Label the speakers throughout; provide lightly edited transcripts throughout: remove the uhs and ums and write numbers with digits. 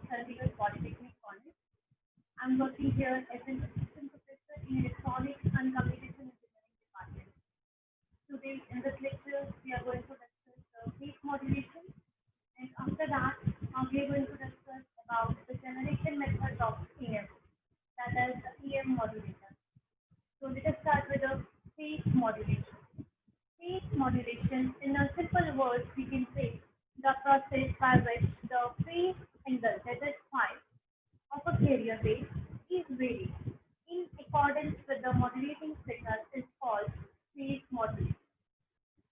Speaker 1: Chandigarh Polytechnic College. I'm working here as an assistant professor in Electronics and Communication Engineering Department. Today in this lecture, we are going to discuss phase modulation, and after that, we are going to discuss about the generation method of EM, that is the EM modulator. So let us start with the phase modulation. Phase modulation, in a simple words, we can say the process by which the phase angle, that is phi, of a carrier wave is varied in accordance with the modulating signal is called phase modulation.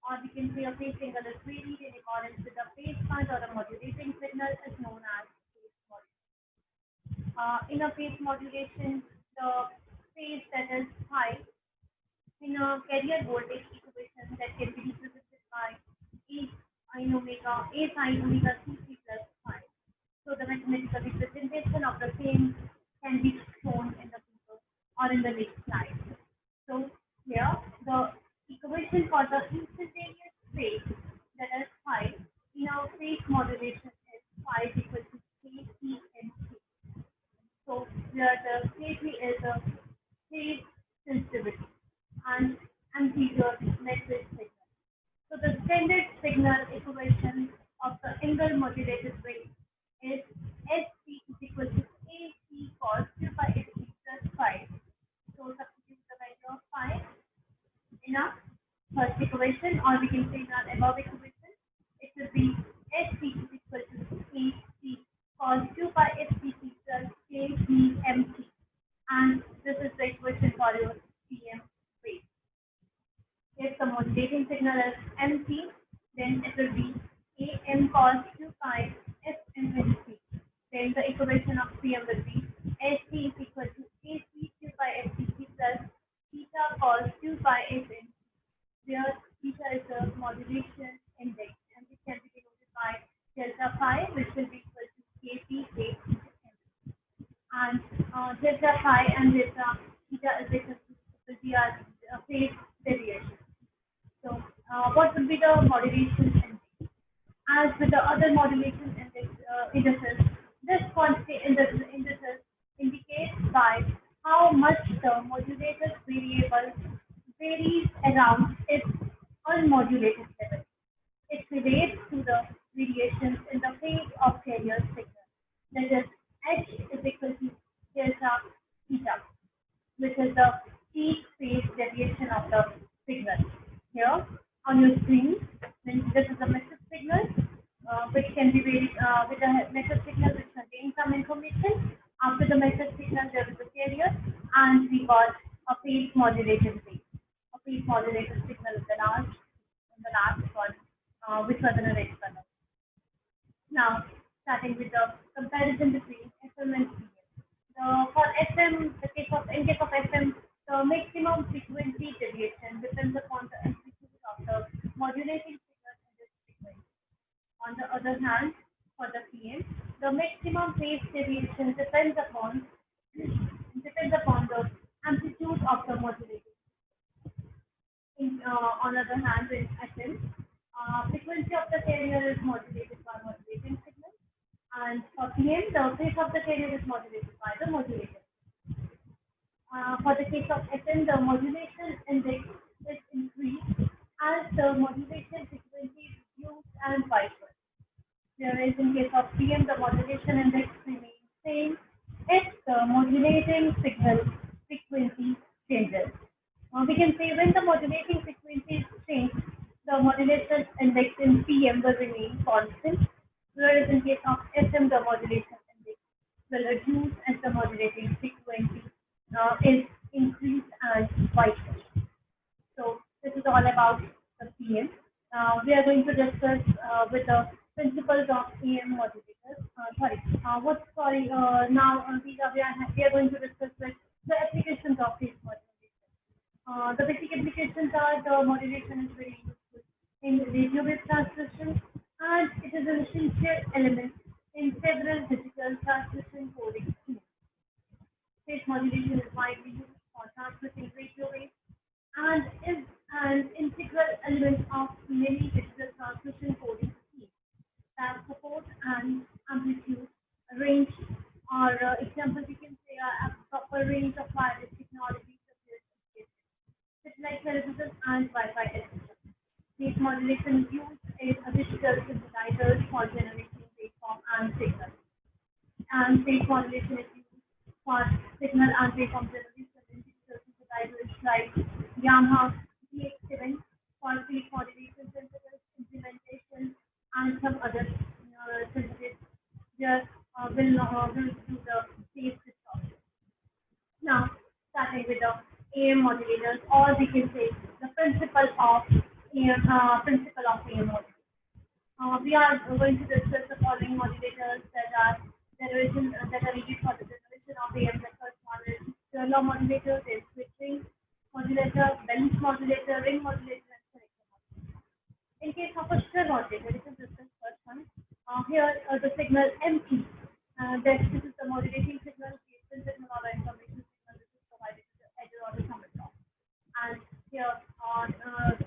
Speaker 1: Or we can say a phase angle is varied in accordance with the phase part or a modulating signal is known as phase modulation. In a phase modulation, the phase that is phi in a carrier voltage equation that can be represented by A sin omega, A sin omega CC plus phi. So the mathematical representation of the same can be shown in the figure or in the next slide. So here the equation for the instantaneous phase that is phi in our phase modulation is phi is equal to Kp and K. So here the Kp is a phase sensitivity and amplitude message signal. So the standard signal equation of the angle modulated wave is Sc is equal to Ac cos 2 by Sc plus phi. So substitute the value of phi in our first equation, or we can say in our above equation, it will be Sc is equal to Ac cos 2 by Sc plus Kpmt, and this is the equation for your Cm wave. If the modulating signal is mt, then it will be Am cos 2 pi Fm into c. Then the equation of Cm will be Sc is equal to Ac 2 pi Fcc plus theta cos 2 pi Fm, where theta is the modulation index, and it can be denoted by delta phi, which will be equal to Kp K into m. And delta phi and delta theta is equal to the phase deviation. So, what would be the modulation index? As with the other modulation indices, this quantity indices indicates by how much the modulated variable varies around its unmodulated level. It relates to the variations in the phase of carrier signal. That is, H is equal to delta theta, which is the peak phase deviation of the signal. Here on your screen, this is a message signal, which can be varied with a message signal which contains some information. After the message signal, there is a carrier, and we got a phase modulated phase. A phase modulated signal is the last one, which was in a red color. Now, starting with the comparison between FM and PM. For FM, in case of FM, the maximum frequency deviation depends upon the amplitude of the modulating signal in this frequency. On the other hand, for the PM, the maximum phase deviation depends upon the amplitude of the modulating. On the other hand, in FM, frequency of the carrier is modulated by modulating signal, and for PM, the phase of the carrier is modulated by the modulator. For the case of FM, the modulation index is increased as the modulation frequency is reduced and vice versa. Whereas in case of PM, the modulation index remains same if the modulating signal frequency changes. We can say when the modulating frequency changes, the modulation index in PM will remain constant, whereas in case of FM, the modulation index will reduce as the modulating frequency is increased and vice versa. So this is all about the PM. We are going to discuss with the principles of EM modulators. Now we are going to discuss with the applications of these modulators. The basic applications are the modulation is very useful in radio wave transmission, and it is an essential element in several digital transmission coding schemes. Phase modulation is widely used for transmitting radio waves and is an integral element of many digital transmission coding schemes that support an amplitude, range, modulation used is a digital synthesizers for generating waveform and signal. And phase modulation is used for signal and waveform generation in digital synthesizers like Yamaha DX7 for phase modulation synthesis implementation and some other synthesis there will do the phase distortion. Now, starting with the AM modulators, or we can say the principle of AM modulators. We are going to discuss the following modulators that are needed for the generation of AM. The first one is Stirler modulator, then switching modulator, balance modulator, ring modulator, and selector modulator. In case of a Stirler modulator, this is the first one. Here the signal MT. This is the modulating signal, the signal or information signal which is provided to the header or the summit block. And here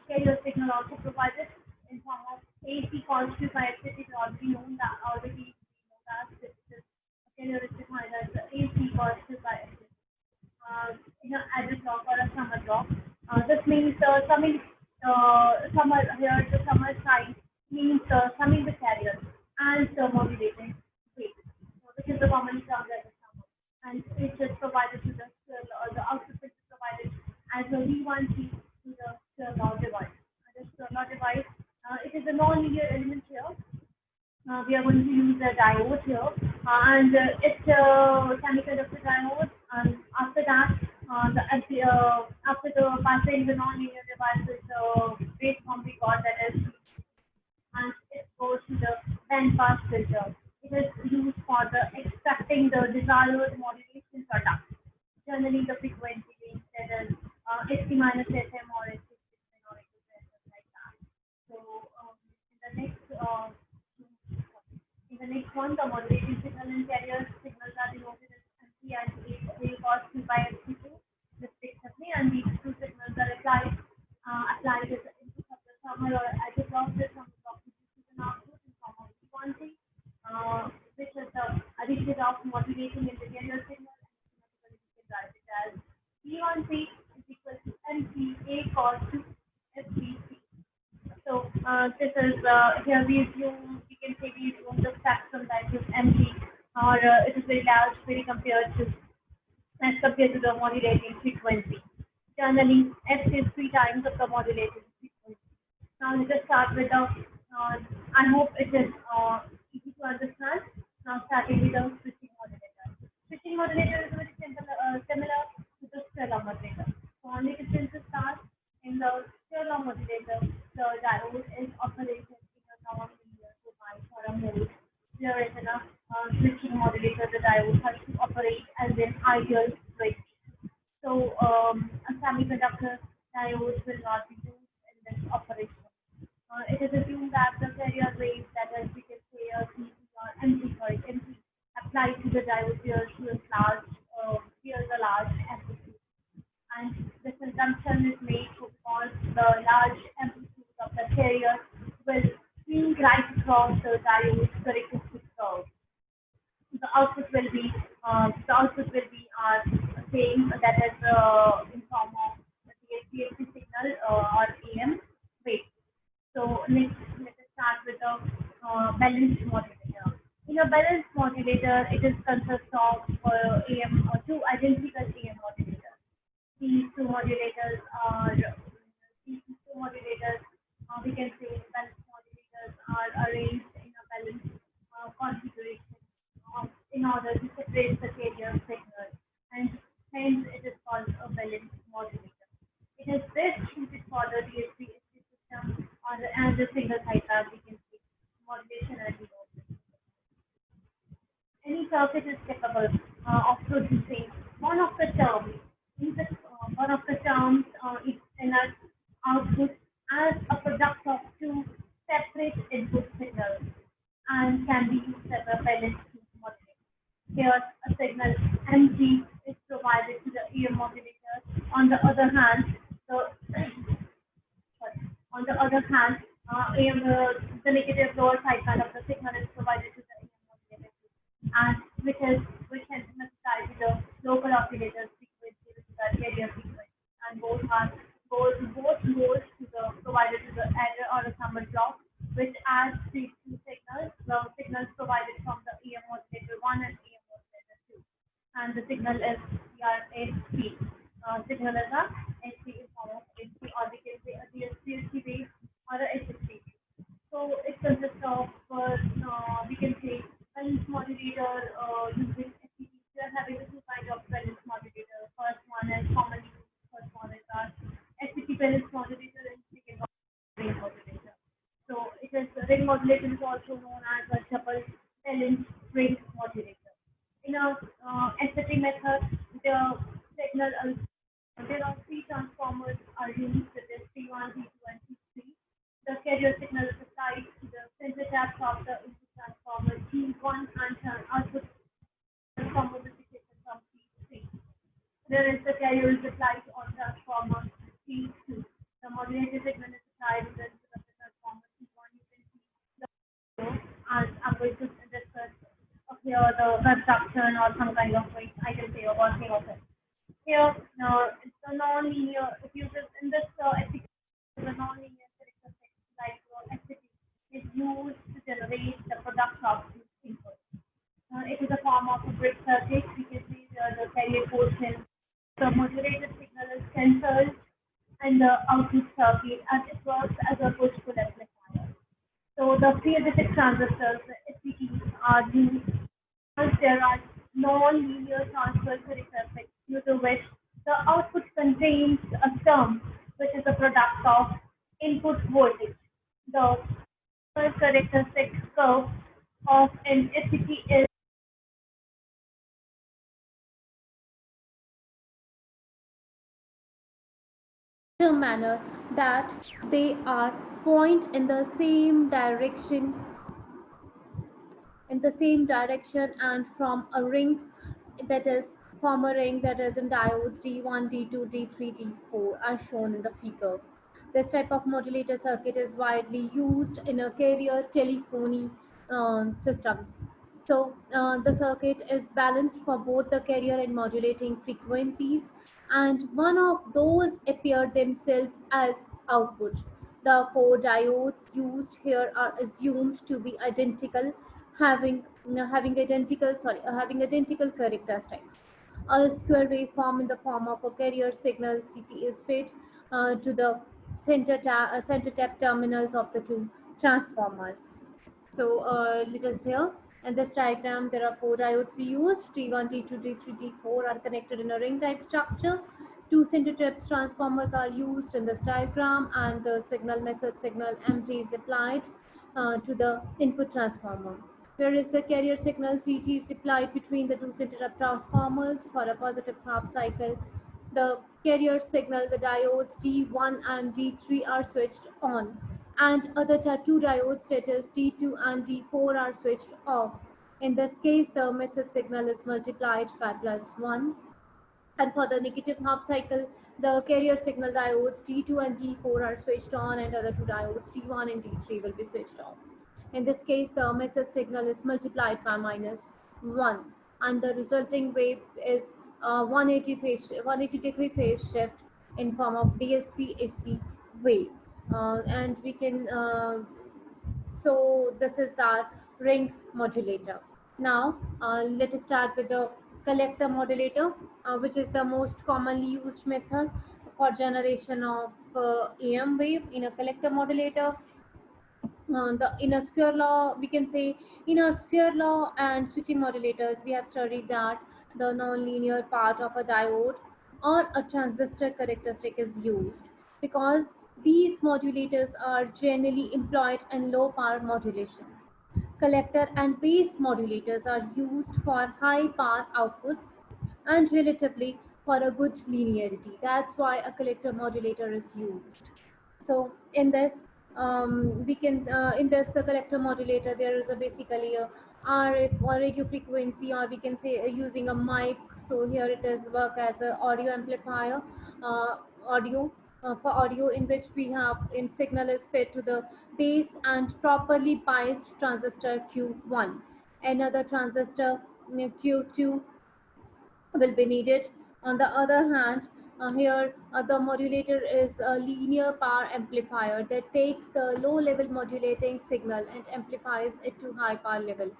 Speaker 1: carrier signal also provided in form of AC constituted by it is already known that this is carrier is defined as the AC constituted by in an added block or a summer block. This means summing summer here the summer sign means summing the carrier and modulating weight, which is the common term that is summer. And it is provided to the output is provided as a V1C to the Stirler device. The Stirler device, it is a non-linear element here. We are going to use a diode here, and it's a semiconductor diode. And after that, after the passing the non-linear devices, waveform we got that is, and it goes to the band pass filter. It is used for the extracting the desired modulation product. Generally, the frequency range that is ST minus SM or ST or like that. So in the next one, the modulating signal and carrier signals are denoted as MC and A cos 2 by MC2 respectively, and these two signals are applied as the input of the summer or as a block with some block produces an output in form of frequency, which is the addition of modulating in the carrier signal, and we can write it as V1C is equal to MC A cos 2 FBC. So this is here we can say we assume the spectrum that is empty, or it is very large, very as compared to the modulating frequency. Generally, F is 3 times of the modulating frequency. Now let us start with the. I hope it is easy to understand. Now starting with the switching modulator. Switching modulator is very simple, similar to the Stirler modulator. So only difference starts in the Stirler modulator. The diode is operated in a non-linear device or a mode. Whereas in a switching modulator, the diode has to operate as an ideal switch. So a semiconductor diode will not be used in this operation. It is assumed that the carrier wave that is, we can say, DC or MC applied to the diode bears a large amplitude. And the consumption is made because the large amplitude of the carrier will swing right across the diode's characteristic curve. The output will be same, that is in form of the DSP signal or AM wave. So next, let us start with the balanced modulator. In a balanced modulator, it is consists of two identical AM modulators. These two modulators, we can say balanced modulators are arranged in a balanced configuration in order to separate the carrier signal, and hence it is called a balanced modulator. It is best suited for the DSP system and the single side frequency modulation and development. Any circuit is capable of producing one of the terms. One of the terms is in an output as a product of two separate input signals and can be used as a balanced modulator. Here, a signal MG is provided to the AM modulator. On the other hand, the negative lower side band of the signal is provided to the AM modulator, and which can synthesize the local oscillator frequency with the carrier frequency, and both goes to the provided to the adder or a sum which adds these two signals, the signals provided from the EM modulator 1 and EM modulator 2. And the signal is your SP. Signal is a SP in form of SP, or we can say a DSP wave or a SSP wave. So it consists of, we can say, balance modulator using SPT. We are having the two kinds of balance modulator. First one is commonly used. First one is our SPT balance modulator, and second one is ring modulator. So it is ring modulator is also known as a double balance ring modulator. In a SPT method, the signal there are three transformers are used, that is T1, T2, and T3. The carrier signal is applied to the center taps of the input transformer T1 and output transformer with the from T3. Whereas the carrier is applied on transformer T2. The modulated signal is applied to the input of the transformer T1. You can see the video, and I'm going to discuss here the construction or some kind of way I can say a working of it. Here, it's a non-linear. It uses in this application, the non-linear characteristic like SCP is used to generate the product of this input. It is a form of a grid circuit. We can see the carrier portion. The modulated signal is cancelled and the output circuit, and it works as a push-pull amplifier. So the piezoelectric transistors, the SPTs, are used because there are non-linear transfer characteristics due to which the output contains a term which is a product of input voltage. The characteristic curve of an SPT is
Speaker 2: a manner that they are point in the same direction, and from a ring, that is from a ring that is in diodes D1, D2, D3, D4 are shown in the figure. This type of modulator circuit is widely used in a carrier telephony systems. So the circuit is balanced for both the carrier and modulating frequencies, and one of those appear themselves as output. The four diodes used here are assumed to be identical, having identical characteristics. A square waveform in the form of a carrier signal CT is fed to the center tap terminals of the two transformers. So let us here. In this diagram, there are four diodes we used. T1, T2, T3, T4 are connected in a ring type structure. Two center tap transformers are used in this diagram, and the signal method signal MT is applied to the input transformer. Whereas the carrier signal CT is applied between the two center tap transformers for a positive half cycle. The carrier signal, the diodes D1 and D3 are switched on, and other two diodes, that is D2 and D4, are switched off. In this case, the message signal is multiplied by +1. And for the negative half cycle, the carrier signal diodes D2 and D4 are switched on, and other two diodes D1 and D3 will be switched off. In this case, the message signal is multiplied by -1, and the resulting wave is 180 degree phase shift in form of DSP AC wave. And we can so this is the ring modulator. Now let us start with the collector modulator, which is the most commonly used method for generation of EM wave. In a collector modulator, the inner square law, we can say, inner square law and switching modulators, we have studied that the non-linear part of a diode or a transistor characteristic is used, because these modulators are generally employed in low power modulation. Collector and base modulators are used for high power outputs and relatively for a good linearity. That's why a collector modulator is used. So in this, we can in this the collector modulator, there is a basically a RF or radio frequency, or we can say using a mic. So here it is work as a audio amplifier, uh, audio for audio, in which we have in signal is fed to the base and properly biased transistor Q1. Another transistor Q2 will be needed. On the other hand, Here, the modulator is a linear power amplifier that takes the low-level modulating signal and amplifies it to high power level.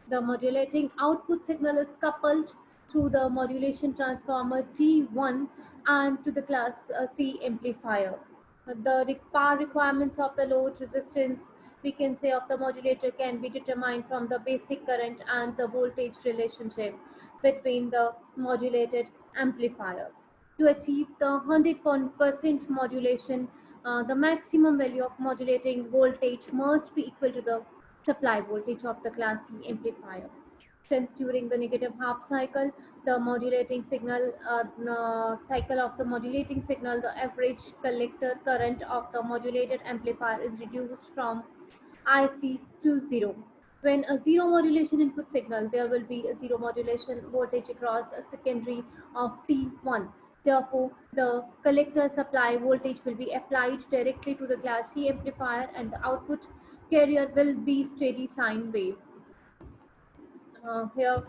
Speaker 2: The modulating output signal is coupled through the modulation transformer T1 and to the class C amplifier. The power requirements of the load resistance, we can say, of the modulator can be determined from the basic current and the voltage relationship between the modulated amplifier. To achieve the 100% modulation, the maximum value of modulating voltage must be equal to the supply voltage of the class C amplifier. Since during the negative half cycle, the modulating signal cycle of the modulating signal, the average collector current of the modulated amplifier is reduced from IC to zero. When a zero modulation input signal, there will be a zero modulation voltage across a secondary of T1. Therefore, the collector supply voltage will be applied directly to the class C amplifier and the output carrier will be steady sine wave. Here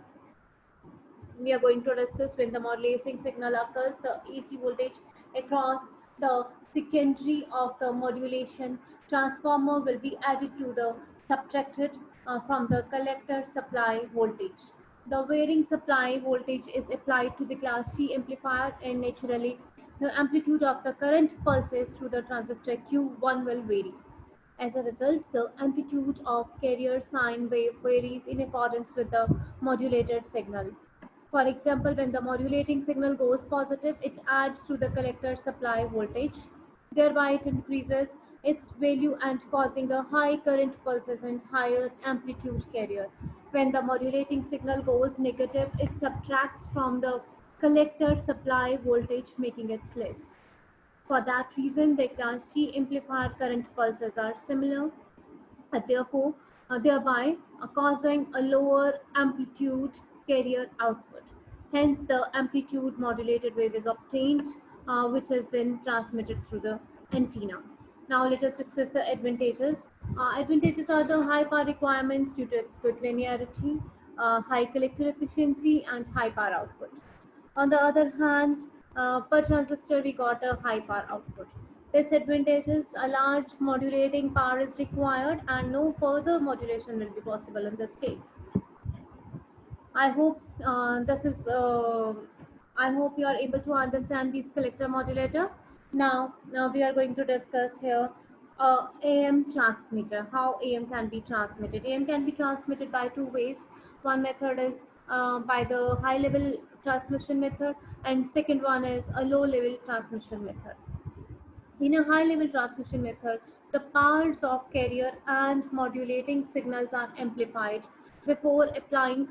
Speaker 2: we are going to discuss when the modulating signal occurs, the AC voltage across the secondary of the modulation transformer will be added to the subtracted from the collector supply voltage. The varying supply voltage is applied to the class C amplifier and naturally the amplitude of the current pulses through the transistor Q1 will vary. As a result, the amplitude of carrier sine wave varies in accordance with the modulated signal. For example, when the modulating signal goes positive, it adds to the collector supply voltage. Thereby, it increases its value and causing a high current pulses and higher amplitude carrier. When the modulating signal goes negative, it subtracts from the collector supply voltage, making it less. For that reason, the class C amplifier current pulses are similar, therefore, thereby causing a lower amplitude carrier output. Hence, the amplitude modulated wave is obtained, which is then transmitted through the antenna. Now, let us discuss the advantages. Advantages are the high power requirements due to its good linearity, high collector efficiency, and high power output. On the other hand, per transistor, we got a high power output. Disadvantages: a large modulating power is required and no further modulation will be possible in this case. I hope I hope you are able to understand this collector modulator. Now we are going to discuss here AM transmitter. How AM can be transmitted? AM can be transmitted by two ways. One method is by the high level transmission method, and second one is a low level transmission method. In a high-level transmission method, the powers of carrier and modulating signals are amplified before applying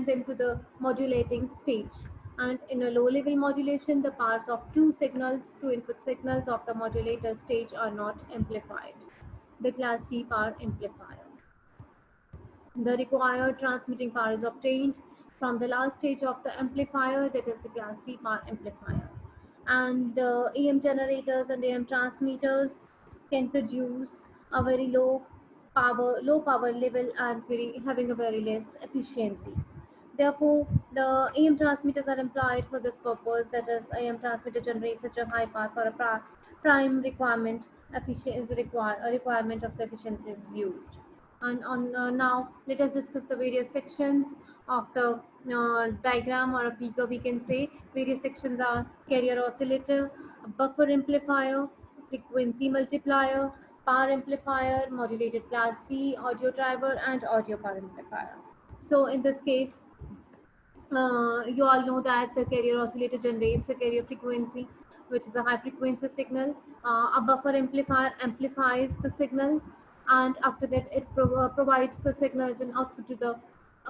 Speaker 2: them to the modulating stage. And in a low-level modulation, the powers of two input signals of the modulator stage are not amplified. The class C power amplifier. The required transmitting power is obtained from the last stage of the amplifier, that is the class C power amplifier. And AM generators and AM transmitters can produce a very low power level and having a very less efficiency. Therefore, the AM transmitters are employed for this purpose. That is, AM transmitter generates such a high power for a prime requirement. A requirement of the efficiency is used. And on now, let us discuss the various sections of the diagram or a figure. We can say various sections are carrier oscillator, buffer amplifier, frequency multiplier, power amplifier, modulated class C, audio driver, and audio power amplifier. So in this case, you all know that the carrier oscillator generates a carrier frequency, which is a high frequency signal. A buffer amplifier amplifies the signal, and after that, it provides the signal as an output to the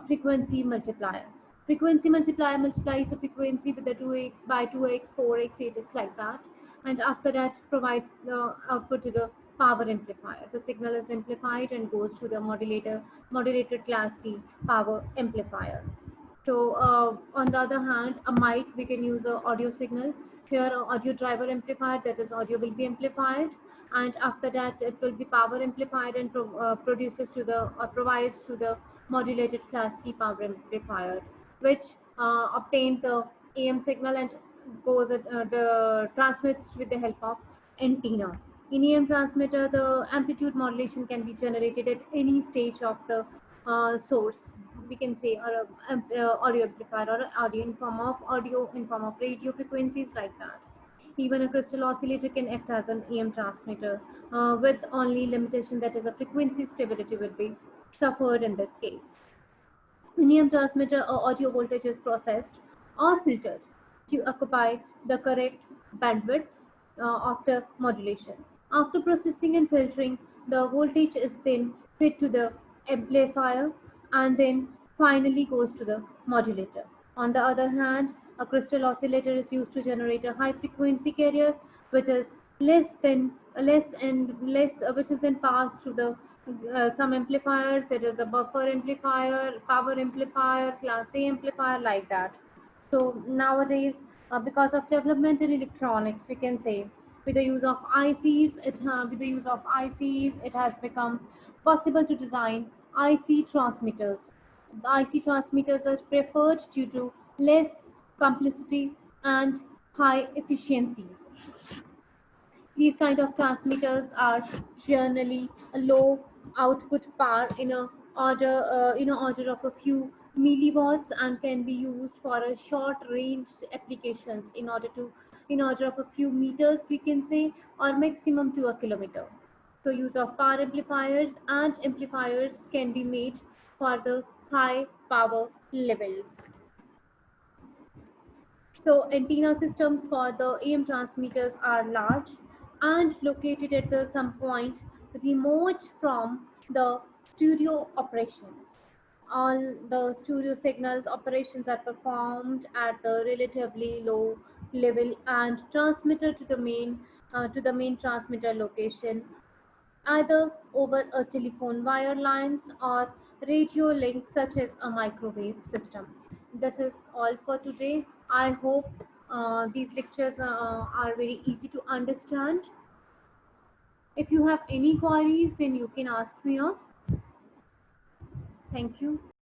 Speaker 2: frequency multiplier. Frequency multiplier multiplies the frequency with the 2x by 2x, 4x, 8x, like that, and after that provides the output to the power amplifier. The signal is amplified and goes to the modulated class C power amplifier. So on the other hand, a mic, we can use an audio signal. Here, audio driver amplifier, that is audio will be amplified, and after that it will be power amplified and produces to the or provides to the modulated class C power amplifier, which obtain the AM signal and transmits with the help of antenna. In EM transmitter, the amplitude modulation can be generated at any stage of the source. We can say or audio amplifier or audio in form of radio frequencies like that. Even a crystal oscillator can act as an EM transmitter with only limitation, that is a frequency stability will be suffered in this case. In EM transmitter, audio voltage is processed or filtered to occupy the correct bandwidth after modulation. After processing and filtering, the voltage is then fed to the amplifier and then finally goes to the modulator. On the other hand, a crystal oscillator is used to generate a high frequency carrier, which is which is then passed through the some amplifiers. There is a buffer amplifier, power amplifier, class A amplifier, like that. So nowadays, because of development in electronics, we can say with the use of ICs, it has become possible to design IC transmitters. The IC transmitters are preferred due to less complexity and high efficiencies. These kind of transmitters are generally a low output power in a order of a few milliwatts and can be used for a short range applications in order of a few meters, we can say, or maximum to a kilometer. So use of power amplifiers and amplifiers can be made for the high power levels. So antenna systems for the AM transmitters are large and located at some point remote from the studio operations. All the studio signals operations are performed at the relatively low level and transmitted to the main transmitter location, either over a telephone wire lines or radio links such as a microwave system. This is all for today. I hope these lectures are very easy to understand. If you have any queries, then you can ask me on. Thank you.